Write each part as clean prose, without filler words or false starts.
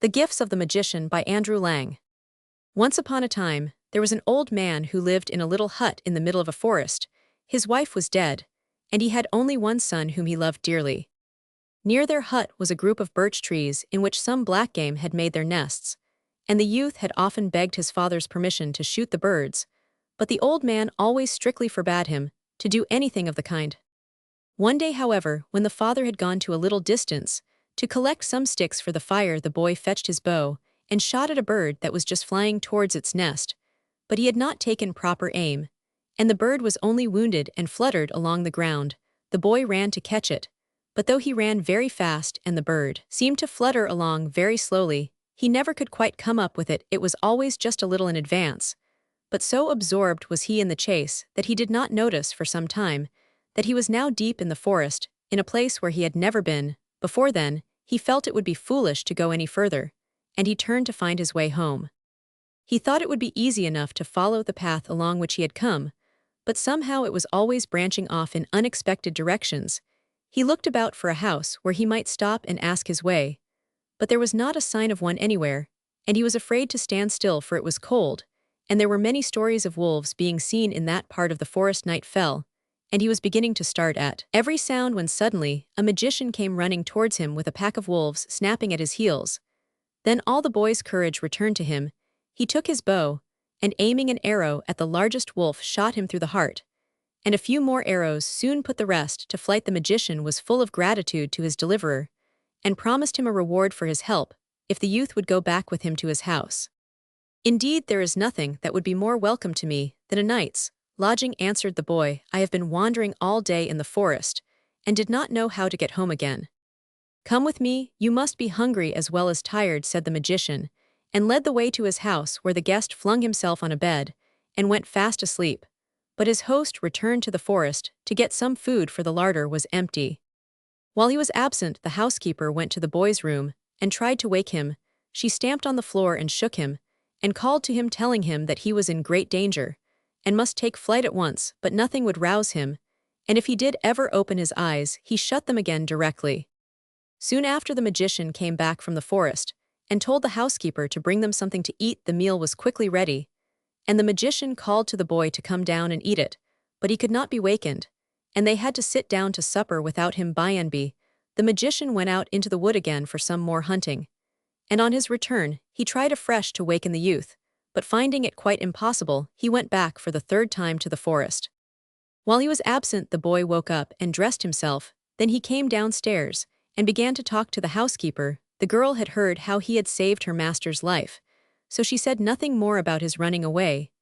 The Gifts of the Magician by Andrew Lang. Once upon a time, there was an old man who lived in a little hut in the middle of a forest. His wife was dead, and he had only one son whom he loved dearly. Near their hut was a group of birch trees in which some black game had made their nests, and the youth had often begged his father's permission to shoot the birds, but the old man always strictly forbade him to do anything of the kind. One day, however, when the father had gone to a little distance to collect some sticks for the fire, the boy fetched his bow and shot at a bird that was just flying towards its nest, but he had not taken proper aim, and the bird was only wounded and fluttered along the ground. The boy ran to catch it, but though he ran very fast and the bird seemed to flutter along very slowly, he never could quite come up with it. It was always just a little in advance. But so absorbed was he in the chase that he did not notice for some time that he was now deep in the forest, in a place where he had never been before. Then he felt it would be foolish to go any further, and he turned to find his way home. He thought it would be easy enough to follow the path along which he had come, but somehow it was always branching off in unexpected directions. He looked about for a house where he might stop and ask his way, but there was not a sign of one anywhere, and he was afraid to stand still, for it was cold, and there were many stories of wolves being seen in that part of the forest. Night fell, and he was beginning to start at every sound when suddenly a magician came running towards him with a pack of wolves snapping at his heels. Then all the boy's courage returned to him. He took his bow, and aiming an arrow at the largest wolf, shot him through the heart, and a few more arrows soon put the rest to flight. The magician was full of gratitude to his deliverer, and promised him a reward for his help if the youth would go back with him to his house. "Indeed, there is nothing that would be more welcome to me than a night's lodging," answered the boy. "I have been wandering all day in the forest, and did not know how to get home again." "Come with me, you must be hungry as well as tired," said the magician, and led the way to his house, where the guest flung himself on a bed and went fast asleep. But his host returned to the forest to get some food, for the larder was empty. While he was absent, the housekeeper went to the boy's room and tried to wake him. She stamped on the floor and shook him, and called to him, telling him that he was in great danger and must take flight at once, but nothing would rouse him, and if he did ever open his eyes, he shut them again directly. Soon after, the magician came back from the forest and told the housekeeper to bring them something to eat. The meal was quickly ready, and the magician called to the boy to come down and eat it, but he could not be wakened, and they had to sit down to supper without him. By and by, the magician went out into the wood again for some more hunting, and on his return, he tried afresh to waken the youth, but finding it quite impossible, he went back for the third time to the forest. While he was absent, the boy woke up and dressed himself. Then he came downstairs and began to talk to the housekeeper. The girl had heard how he had saved her master's life, so she said nothing more about his running away,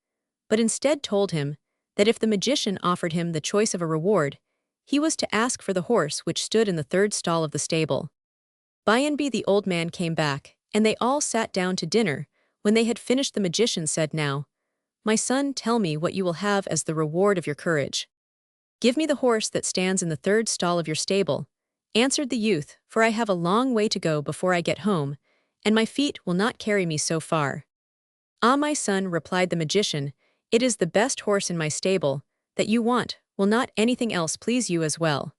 but instead told him that if the magician offered him the choice of a reward, he was to ask for the horse which stood in the third stall of the stable. By and by, the old man came back, and they all sat down to dinner. When they had finished, the magician said, "Now, my son, tell me what you will have as the reward of your courage." "Give me the horse that stands in the third stall of your stable," answered the youth, "for I have a long way to go before I get home, and my feet will not carry me so far." "Ah, my son," replied the magician, "it is the best horse in my stable that you want. Will not anything else please you as well?"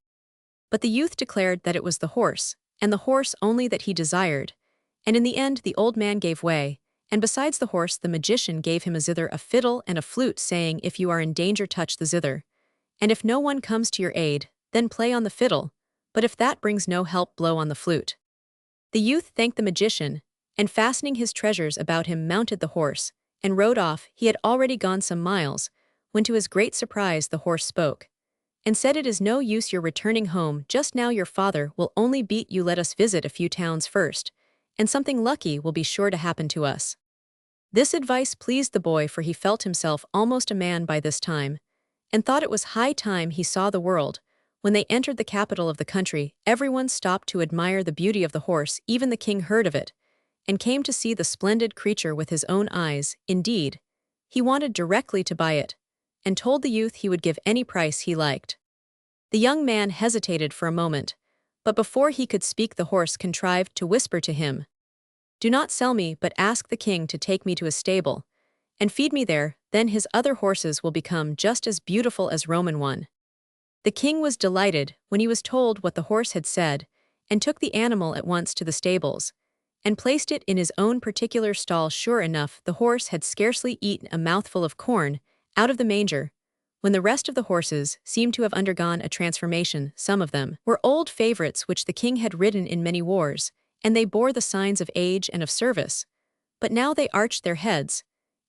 But the youth declared that it was the horse, and the horse only, that he desired, and in the end the old man gave way, and besides the horse, the magician gave him a zither, a fiddle, and a flute, saying, "If you are in danger, touch the zither, and if no one comes to your aid, then play on the fiddle, but if that brings no help, blow on the flute." The youth thanked the magician, and fastening his treasures about him, mounted the horse, and rode off. He had already gone some miles, when to his great surprise the horse spoke, and said, "It is no use your returning home just now. Your father will only beat you. Let us visit a few towns first, and something lucky will be sure to happen to us." This advice pleased the boy, for he felt himself almost a man by this time, and thought it was high time he saw the world. When they entered the capital of the country, everyone stopped to admire the beauty of the horse. Even the king heard of it, and came to see the splendid creature with his own eyes. Indeed, he wanted directly to buy it, and told the youth he would give any price he liked. The young man hesitated for a moment, but before he could speak, the horse contrived to whisper to him, "Do not sell me, but ask the king to take me to his stable, and feed me there, then his other horses will become just as beautiful as Roman one." The king was delighted when he was told what the horse had said, and took the animal at once to the stables, and placed it in his own particular stall. Sure enough, the horse had scarcely eaten a mouthful of corn out of the manger, when the rest of the horses seemed to have undergone a transformation. Some of them were old favorites which the king had ridden in many wars, and they bore the signs of age and of service. But now they arched their heads,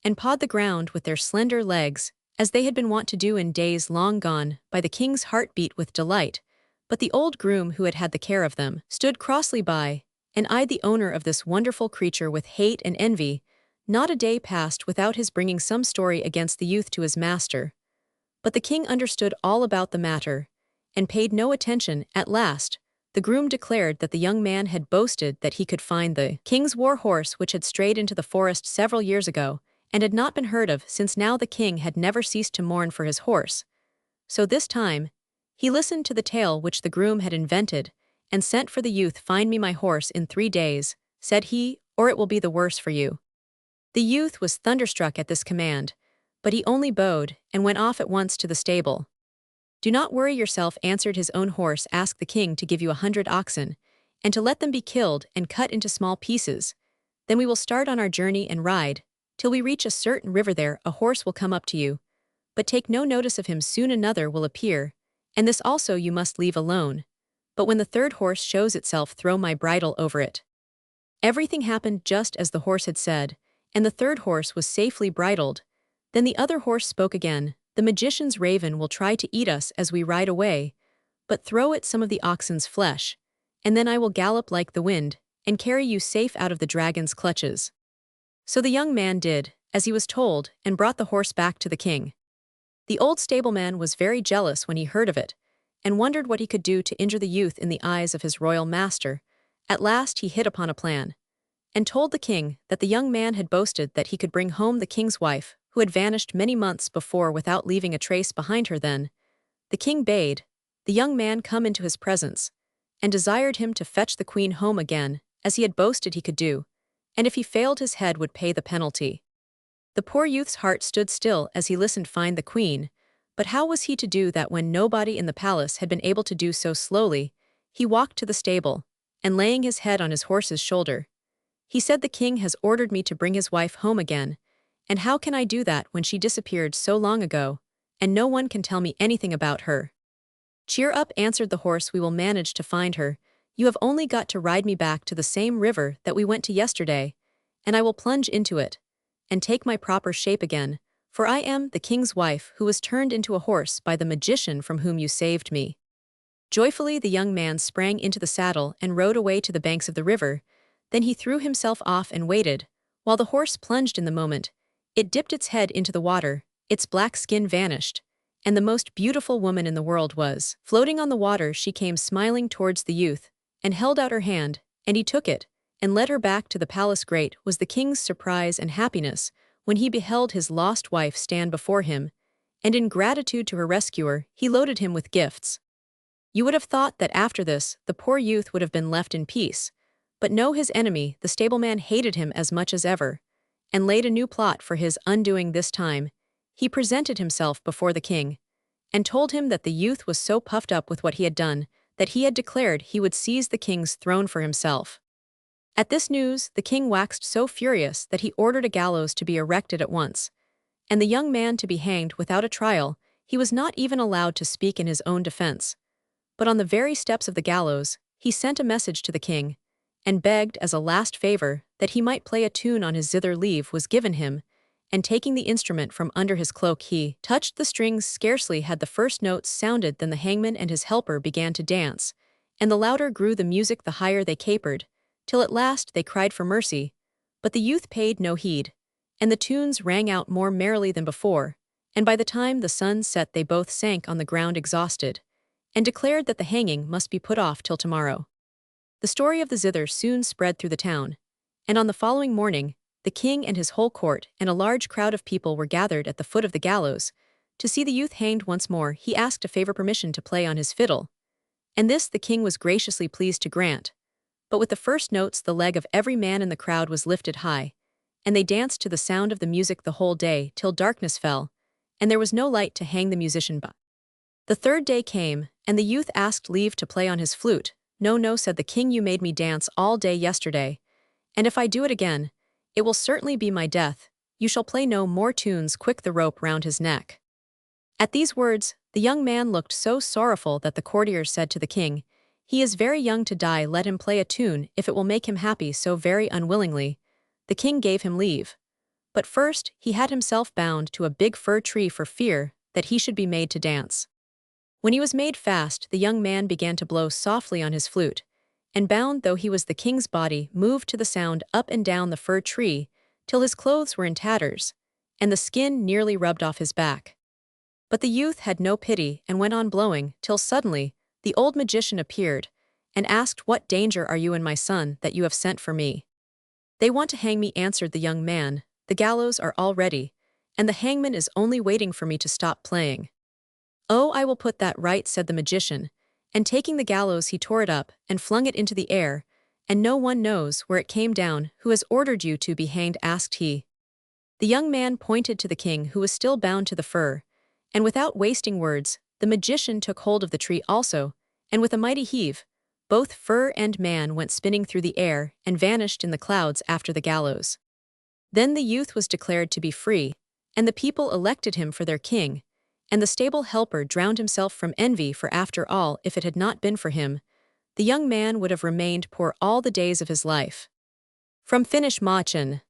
and pawed the ground with their slender legs, as they had been wont to do in days long gone by. The king's heart beat with delight, but the old groom who had had the care of them stood crossly by, and eyed the owner of this wonderful creature with hate and envy. Not a day passed without his bringing some story against the youth to his master. But the king understood all about the matter, and paid no attention. At last, the groom declared that the young man had boasted that he could find the king's war horse which had strayed into the forest several years ago, and had not been heard of since. Now the king had never ceased to mourn for his horse. So this time, he listened to the tale which the groom had invented, and sent for the youth. "Find me my horse in 3 days," said he, "or it will be the worse for you." The youth was thunderstruck at this command, but he only bowed, and went off at once to the stable. "Do not worry yourself," answered his own horse. "Ask the king to give you 100 oxen, and to let them be killed and cut into small pieces. Then we will start on our journey and ride, till we reach a certain river. There a horse will come up to you, but take no notice of him. Soon another will appear, and this also you must leave alone. But when the third horse shows itself, throw my bridle over it." Everything happened just as the horse had said, and the third horse was safely bridled. Then the other horse spoke again. "The magician's raven will try to eat us as we ride away, but throw it some of the oxen's flesh, and then I will gallop like the wind, and carry you safe out of the dragon's clutches." So the young man did as he was told, and brought the horse back to the king. The old stableman was very jealous when he heard of it, and wondered what he could do to injure the youth in the eyes of his royal master. At last he hit upon a plan, and told the king that the young man had boasted that he could bring home the king's wife, who had vanished many months before without leaving a trace behind her. Then the king bade the young man come into his presence, and desired him to fetch the queen home again, as he had boasted he could do, and if he failed his head would pay the penalty. The poor youth's heart stood still as he listened. Find the queen, but how was he to do that when nobody in the palace had been able to do so? Slowly he walked to the stable, and laying his head on his horse's shoulder, he said, "The king has ordered me to bring his wife home again, and how can I do that when she disappeared so long ago, and no one can tell me anything about her?" "Cheer up," answered the horse, "we will manage to find her. You have only got to ride me back to the same river that we went to yesterday, and I will plunge into it, and take my proper shape again, for I am the king's wife who was turned into a horse by the magician from whom you saved me." Joyfully the young man sprang into the saddle and rode away to the banks of the river. Then he threw himself off and waited, while the horse plunged. In the moment it dipped its head into the water, its black skin vanished, and the most beautiful woman in the world was floating on the water. She came smiling towards the youth, and held out her hand, and he took it, and led her back to the palace. Great was the king's surprise and happiness when he beheld his lost wife stand before him, and in gratitude to her rescuer, he loaded him with gifts. You would have thought that after this, the poor youth would have been left in peace, but no, his enemy, the stableman, hated him as much as ever, and laid a new plot for his undoing. This time he presented himself before the king, and told him that the youth was so puffed up with what he had done that he had declared he would seize the king's throne for himself. At this news the king waxed so furious that he ordered a gallows to be erected at once, and the young man to be hanged without a trial. He was not even allowed to speak in his own defense, but on the very steps of the gallows he sent a message to the king, and begged as a last favor that he might play a tune on his zither. Leave was given him, and taking the instrument from under his cloak he touched the strings. Scarcely had the first notes sounded than the hangman and his helper began to dance, and the louder grew the music the higher they capered, till at last they cried for mercy. But the youth paid no heed, and the tunes rang out more merrily than before, and by the time the sun set they both sank on the ground exhausted, and declared that the hanging must be put off till tomorrow. The story of the zither soon spread through the town, and on the following morning the king and his whole court and a large crowd of people were gathered at the foot of the gallows to see the youth hanged once more. He asked a favor permission to play on his fiddle, and this the king was graciously pleased to grant. But with the first notes the leg of every man in the crowd was lifted high, and they danced to the sound of the music the whole day till darkness fell, and there was no light to hang the musician by. The third day came, and the youth asked leave to play on his flute. "No, no," said the king, "you made me dance all day yesterday, And if I do it again, it will certainly be my death. You shall play no more tunes. Quick the rope round his neck." At these words, the young man looked so sorrowful that the courtiers said to the king, "He is very young to die. Let him play a tune if it will make him happy." So very unwillingly, the king gave him leave. But first he had himself bound to a big fir tree for fear that he should be made to dance. When he was made fast, the young man began to blow softly on his flute, and bound though he was, the king's body moved to the sound up and down the fir tree till his clothes were in tatters, and the skin nearly rubbed off his back. But the youth had no pity and went on blowing till suddenly the old magician appeared and asked, "What danger are you in, my son, that you have sent for me?" "They want to hang me," answered the young man. "The gallows are all ready, and the hangman is only waiting for me to stop playing." "Oh, I will put that right," said the magician, and taking the gallows he tore it up and flung it into the air, "And no one knows where it came down. Who has ordered you to be hanged?" asked he. The young man pointed to the king, who was still bound to the fir, and without wasting words, the magician took hold of the tree also, and with a mighty heave, both fir and man went spinning through the air and vanished in the clouds after the gallows. Then the youth was declared to be free, and the people elected him for their king, and the stable helper drowned himself from envy, for after all, if it had not been for him, the young man would have remained poor all the days of his life. From Finnish Machen.